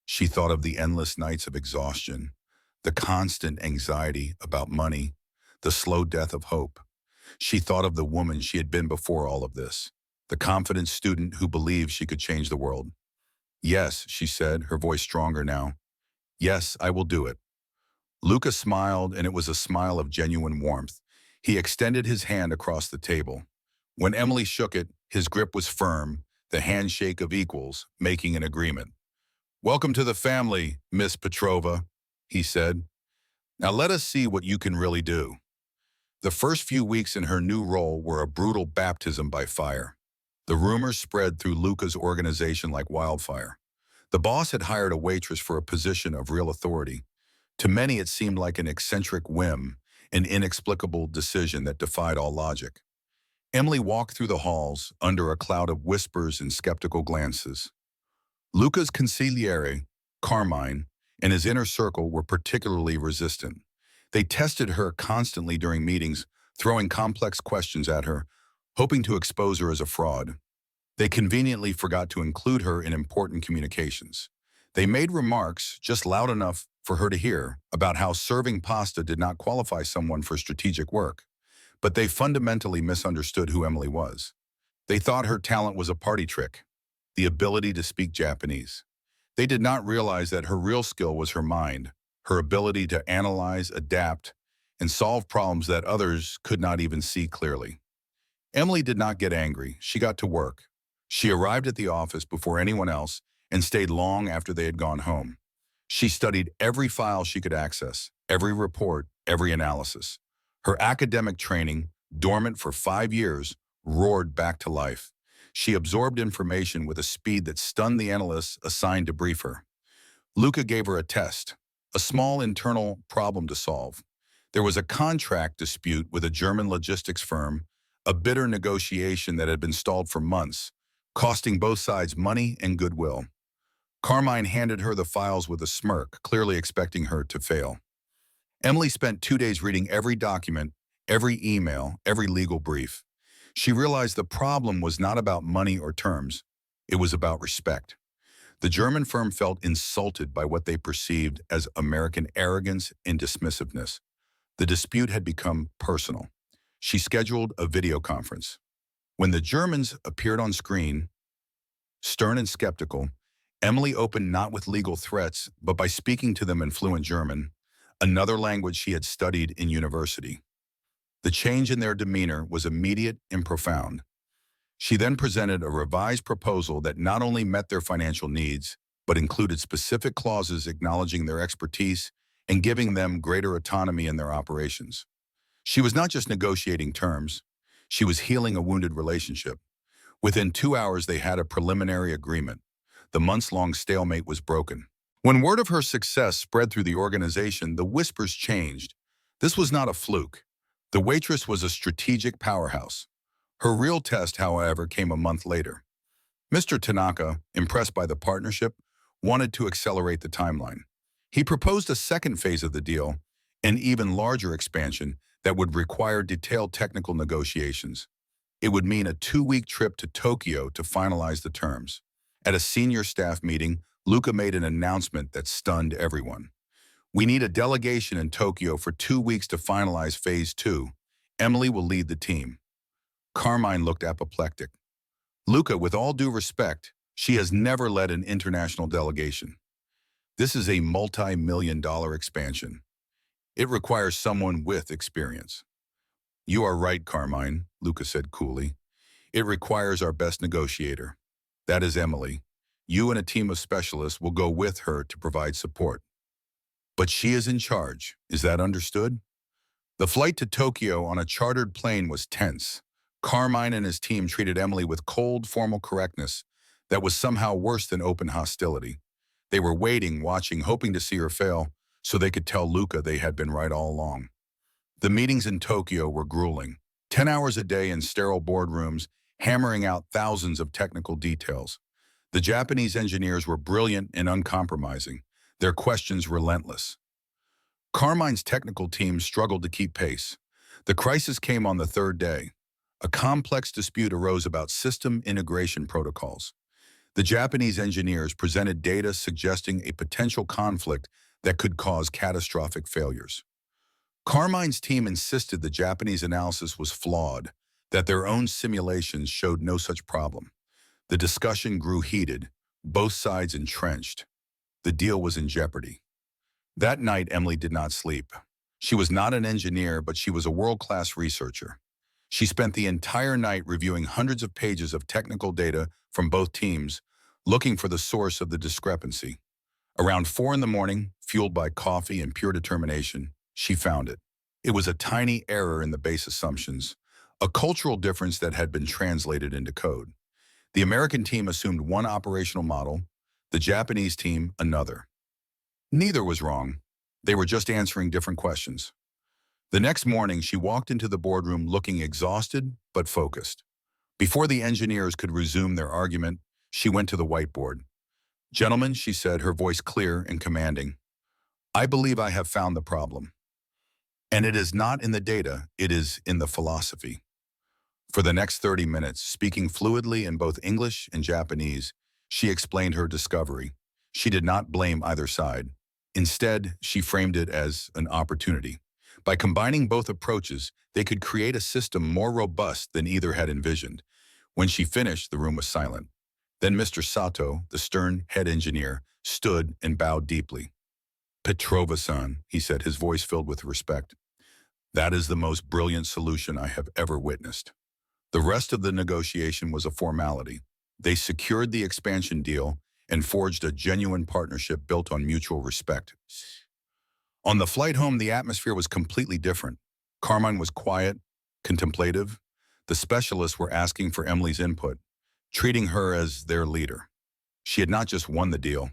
She thought of the endless nights of exhaustion, the constant anxiety about money, the slow death of hope. She thought of the woman she had been before all of this, the confident student who believed she could change the world. Yes, she said, her voice stronger now. Yes, I will do it. Luca smiled, and it was a smile of genuine warmth. He extended his hand across the table. When Emily shook it, his grip was firm, the handshake of equals, making an agreement. Welcome to the family, Miss Petrova, he said. Now let us see what you can really do. The first few weeks in her new role were a brutal baptism by fire. The rumors spread through Luca's organization like wildfire. The boss had hired a waitress for a position of real authority. To many, it seemed like an eccentric whim, an inexplicable decision that defied all logic. Emily walked through the halls under a cloud of whispers and skeptical glances. Luca's consigliere, Carmine, and his inner circle were particularly resistant. They tested her constantly during meetings, throwing complex questions at her, hoping to expose her as a fraud. They conveniently forgot to include her in important communications. They made remarks, just loud enough for her to hear, about how serving pasta did not qualify someone for strategic work. But they fundamentally misunderstood who Emily was. They thought her talent was a party trick, the ability to speak Japanese. They did not realize that her real skill was her mind, her ability to analyze, adapt, and solve problems that others could not even see clearly. Emily did not get angry. She got to work. She arrived at the office before anyone else and stayed long after they had gone home. She studied every file she could access, every report, every analysis. Her academic training, dormant for 5 years, roared back to life. She absorbed information with a speed that stunned the analysts assigned to brief her. Luca gave her a test, a small internal problem to solve. There was a contract dispute with a German logistics firm a bitter negotiation that had been stalled for months, costing both sides money and goodwill. Carmine handed her the files with a smirk, clearly expecting her to fail. Emily spent 2 days reading every document, every email, every legal brief. She realized the problem was not about money or terms. It was about respect. The German firm felt insulted by what they perceived as American arrogance and dismissiveness. The dispute had become personal. She scheduled a video conference. When the Germans appeared on screen, stern and skeptical, Emily opened not with legal threats, but by speaking to them in fluent German, another language she had studied in university. The change in their demeanor was immediate and profound. She then presented a revised proposal that not only met their financial needs, but included specific clauses acknowledging their expertise and giving them greater autonomy in their operations. She was not just negotiating terms, she was healing a wounded relationship. Within 2 hours, they had a preliminary agreement. The months-long stalemate was broken. When word of her success spread through the organization, the whispers changed. This was not a fluke. The Waitress was a strategic powerhouse. Her real test, however, came a month later. Mr. Tanaka, impressed by the partnership, wanted to accelerate the timeline. He proposed a second phase of the deal, an even larger expansion that would require detailed technical negotiations. It would mean a 2-week trip to Tokyo to finalize the terms. At a senior staff meeting, Luca made an announcement that stunned everyone. "We need a delegation in Tokyo for 2 weeks to finalize Phase 2. Emily will lead the team." Carmine looked apoplectic. "Luca, with all due respect, she has never led an international delegation. This is a multi-million-dollar expansion. It requires someone with experience." "You are right, Carmine," Luca said coolly. "It requires our best negotiator. That is Emily. You and a team of specialists will go with her to provide support. But she is in charge. Is that understood?" The flight to Tokyo on a chartered plane was tense. Carmine and his team treated Emily with cold, formal correctness that was somehow worse than open hostility. They were waiting, watching, hoping to see her fail so they could tell Luca they had been right all along. The meetings in Tokyo were grueling. 10 hours a day in sterile boardrooms, hammering out thousands of technical details. The Japanese engineers were brilliant and uncompromising, their questions relentless. Carmine's technical team struggled to keep pace. The crisis came on the third day. A complex dispute arose about system integration protocols. The Japanese engineers presented data suggesting a potential conflict that could cause catastrophic failures. Carmine's team insisted the Japanese analysis was flawed, that their own simulations showed no such problem. The discussion grew heated, both sides entrenched. The deal was in jeopardy. That night, Emily did not sleep. She was not an engineer, but she was a world-class researcher. She spent the entire night reviewing hundreds of pages of technical data from both teams, looking for the source of the discrepancy. Around 4 in the morning, fueled by coffee and pure determination, she found it. It was a tiny error in the base assumptions, a cultural difference that had been translated into code. The American team assumed one operational model, the Japanese team another. Neither was wrong. They were just answering different questions. The next morning, she walked into the boardroom looking exhausted but focused. Before the engineers could resume their argument, she went to the whiteboard. "Gentlemen," she said, her voice clear and commanding, "I believe I have found the problem. And it is not in the data, it is in the philosophy." For the next 30 minutes, speaking fluidly in both English and Japanese, she explained her discovery. She did not blame either side. Instead, she framed it as an opportunity. By combining both approaches, they could create a system more robust than either had envisioned. When she finished, the room was silent. Then Mr. Sato, the stern head engineer, stood and bowed deeply. "Petrova-san," he said, his voice filled with respect. "That is the most brilliant solution I have ever witnessed." The rest of the negotiation was a formality. They secured the expansion deal and forged a genuine partnership built on mutual respect. On the flight home, the atmosphere was completely different. Carmine was quiet, contemplative. The specialists were asking for Emily's input, treating her as their leader. She had not just won the deal,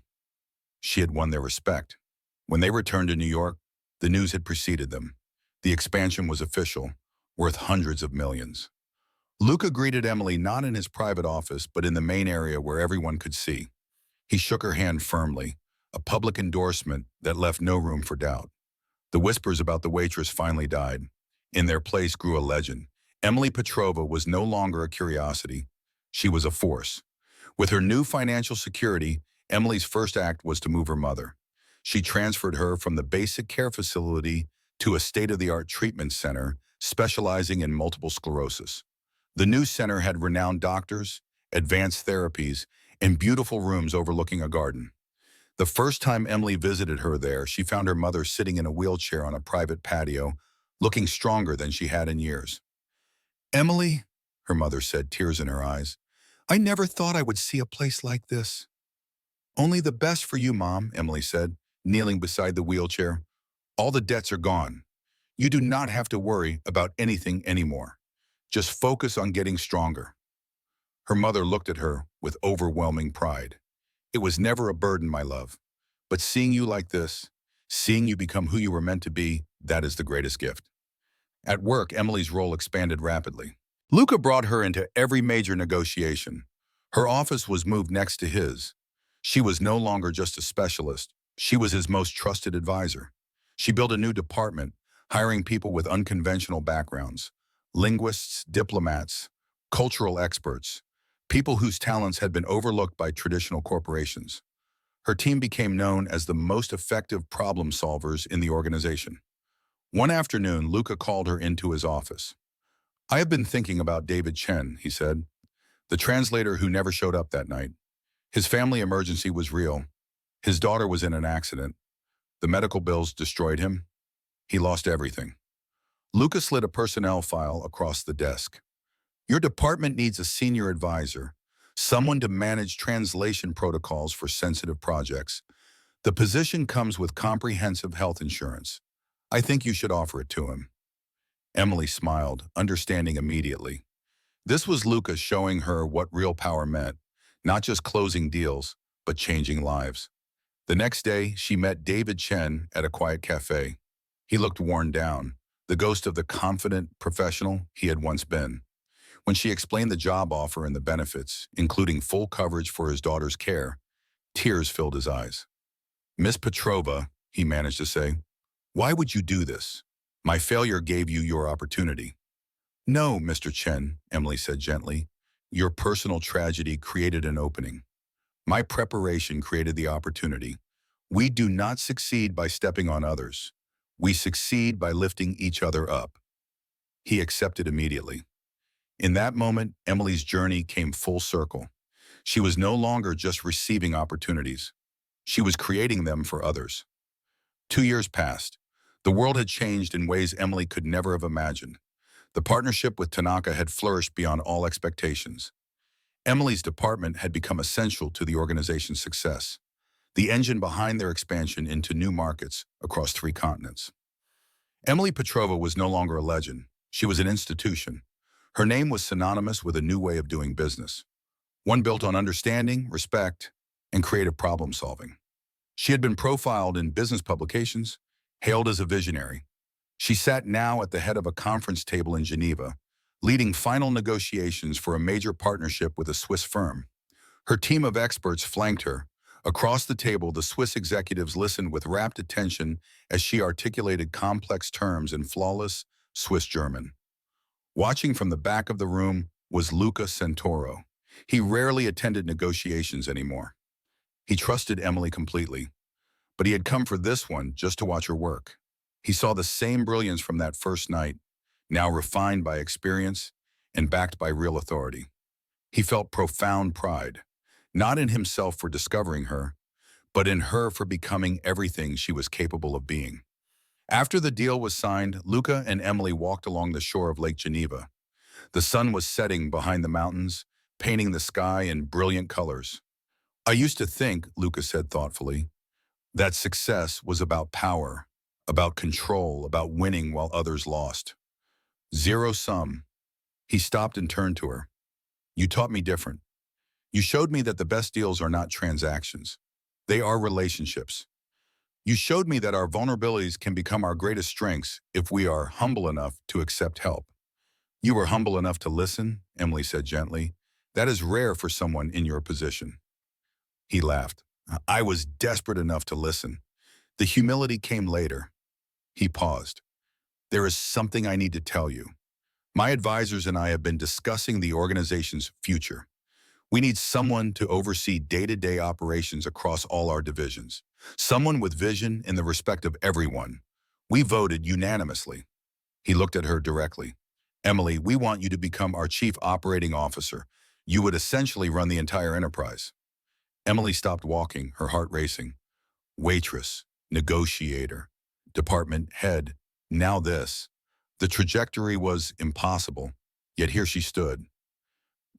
she had won their respect. When they returned to New York, the news had preceded them. The expansion was official, worth hundreds of millions. Luca greeted Emily not in his private office, but in the main area where everyone could see. He shook her hand firmly, a public endorsement that left no room for doubt. The whispers about the waitress finally died. In their place grew a legend. Emily Petrova was no longer a curiosity. She was a force. With her new financial security, Emily's first act was to move her mother. She transferred her from the basic care facility to a state-of-the-art treatment center specializing in multiple sclerosis. The new center had renowned doctors, advanced therapies, and beautiful rooms overlooking a garden. The first time Emily visited her there, she found her mother sitting in a wheelchair on a private patio, looking stronger than she had in years. "Emily," her mother said, tears in her eyes, "I never thought I would see a place like this." "Only the best for you, Mom," Emily said, kneeling beside the wheelchair. "All the debts are gone. You do not have to worry about anything anymore. Just focus on getting stronger." Her mother looked at her with overwhelming pride. "It was never a burden, my love. But seeing you like this, seeing you become who you were meant to be, that is the greatest gift." At work, Emily's role expanded rapidly. Luca brought her into every major negotiation. Her office was moved next to his. She was no longer just a specialist. She was his most trusted advisor. She built a new department, hiring people with unconventional backgrounds, linguists, diplomats, cultural experts, people whose talents had been overlooked by traditional corporations. Her team became known as the most effective problem solvers in the organization. One afternoon, Luca called her into his office. "I have been thinking about David Chen," he said, "the translator who never showed up that night. His family emergency was real. His daughter was in an accident. The medical bills destroyed him. He lost everything." Luca slid a personnel file across the desk. "Your department needs a senior advisor, someone to manage translation protocols for sensitive projects. The position comes with comprehensive health insurance. I think you should offer it to him." Emily smiled, understanding immediately. This was Luca showing her what real power meant, not just closing deals, but changing lives. The next day, she met David Chen at a quiet cafe. He looked worn down, the ghost of the confident professional he had once been. When she explained the job offer and the benefits, including full coverage for his daughter's care, tears filled his eyes. "Miss Petrova," he managed to say, "why would you do this? My failure gave you your opportunity." "No, Mr. Chen," Emily said gently. "Your personal tragedy created an opening. My preparation created the opportunity. We do not succeed by stepping on others. We succeed by lifting each other up." He accepted immediately. In that moment, Emily's journey came full circle. She was no longer just receiving opportunities. She was creating them for others. 2 years passed. The world had changed in ways Emily could never have imagined. The partnership with Tanaka had flourished beyond all expectations. Emily's department had become essential to the organization's success, the engine behind their expansion into new markets across 3 continents. Emily Petrova was no longer a legend. She was an institution. Her name was synonymous with a new way of doing business, one built on understanding, respect, and creative problem solving. She had been profiled in business publications, hailed as a visionary. She sat now at the head of a conference table in Geneva, leading final negotiations for a major partnership with a Swiss firm. Her team of experts flanked her. Across the table, the Swiss executives listened with rapt attention as she articulated complex terms in flawless Swiss German. Watching from the back of the room was Luca Santoro. He rarely attended negotiations anymore. He trusted Emily completely, but he had come for this one just to watch her work. He saw the same brilliance from that first night, now refined by experience and backed by real authority. He felt profound pride, not in himself for discovering her, but in her for becoming everything she was capable of being. After the deal was signed, Luca and Emily walked along the shore of Lake Geneva. The sun was setting behind the mountains, painting the sky in brilliant colors. "I used to think," Luca said thoughtfully, "that success was about power, about control, about winning while others lost. Zero sum." He stopped and turned to her. "You taught me different. You showed me that the best deals are not transactions. They are relationships. You showed me that our vulnerabilities can become our greatest strengths if we are humble enough to accept help." You were humble enough to listen, Emily said gently. That is rare for someone in your position. He laughed. I was desperate enough to listen. The humility came later. He paused. There is something I need to tell you. My advisors and I have been discussing the organization's future. We need someone to oversee day-to-day operations across all our divisions. Someone with vision in the respect of everyone. We voted unanimously. He looked at her directly. Emily, we want you to become our chief operating officer. You would essentially run the entire enterprise. Emily stopped walking, her heart racing. Waitress, negotiator, department head, now this. The trajectory was impossible, yet here she stood.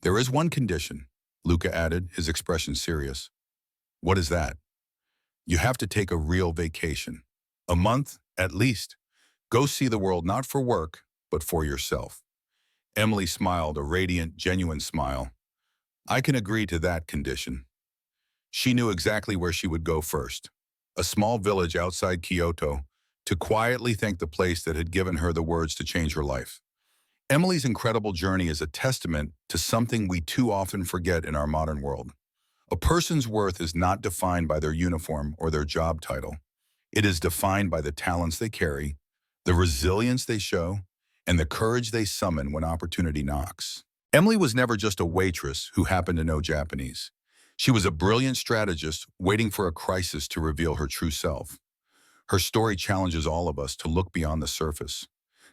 There is one condition, Luca added, his expression serious. What is that? You have to take a real vacation. A month, at least. Go see the world not for work, but for yourself. Emily smiled, a radiant, genuine smile. I can agree to that condition. She knew exactly where she would go first. A small village outside Kyoto, to quietly thank the place that had given her the words to change her life. Emily's incredible journey is a testament to something we too often forget in our modern world. A person's worth is not defined by their uniform or their job title. It is defined by the talents they carry, the resilience they show, and the courage they summon when opportunity knocks. Emily was never just a waitress who happened to know Japanese. She was a brilliant strategist waiting for a crisis to reveal her true self. Her story challenges all of us to look beyond the surface,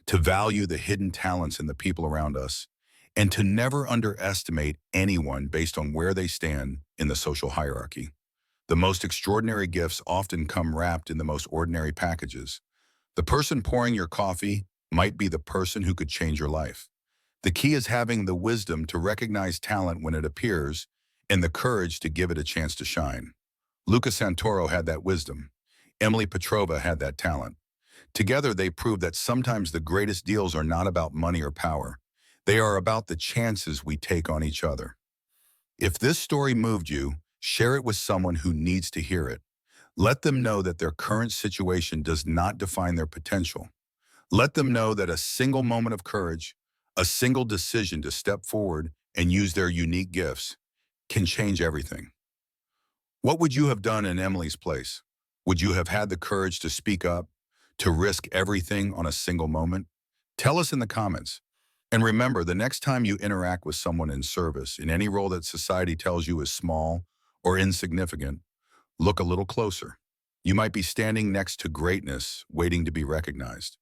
to value the hidden talents in the people around us, and to never underestimate anyone based on where they stand in the social hierarchy. The most extraordinary gifts often come wrapped in the most ordinary packages. The person pouring your coffee might be the person who could change your life. The key is having the wisdom to recognize talent when it appears and the courage to give it a chance to shine. Luca Santoro had that wisdom. Emily Petrova had that talent. Together, they proved that sometimes the greatest deals are not about money or power. They are about the chances we take on each other. If this story moved you, share it with someone who needs to hear it. Let them know that their current situation does not define their potential. Let them know that a single moment of courage, a single decision to step forward and use their unique gifts can change everything. What would you have done in Emily's place? Would you have had the courage to speak up, to risk everything on a single moment? Tell us in the comments. And remember, the next time you interact with someone in service, in any role that society tells you is small or insignificant, look a little closer. You might be standing next to greatness, waiting to be recognized.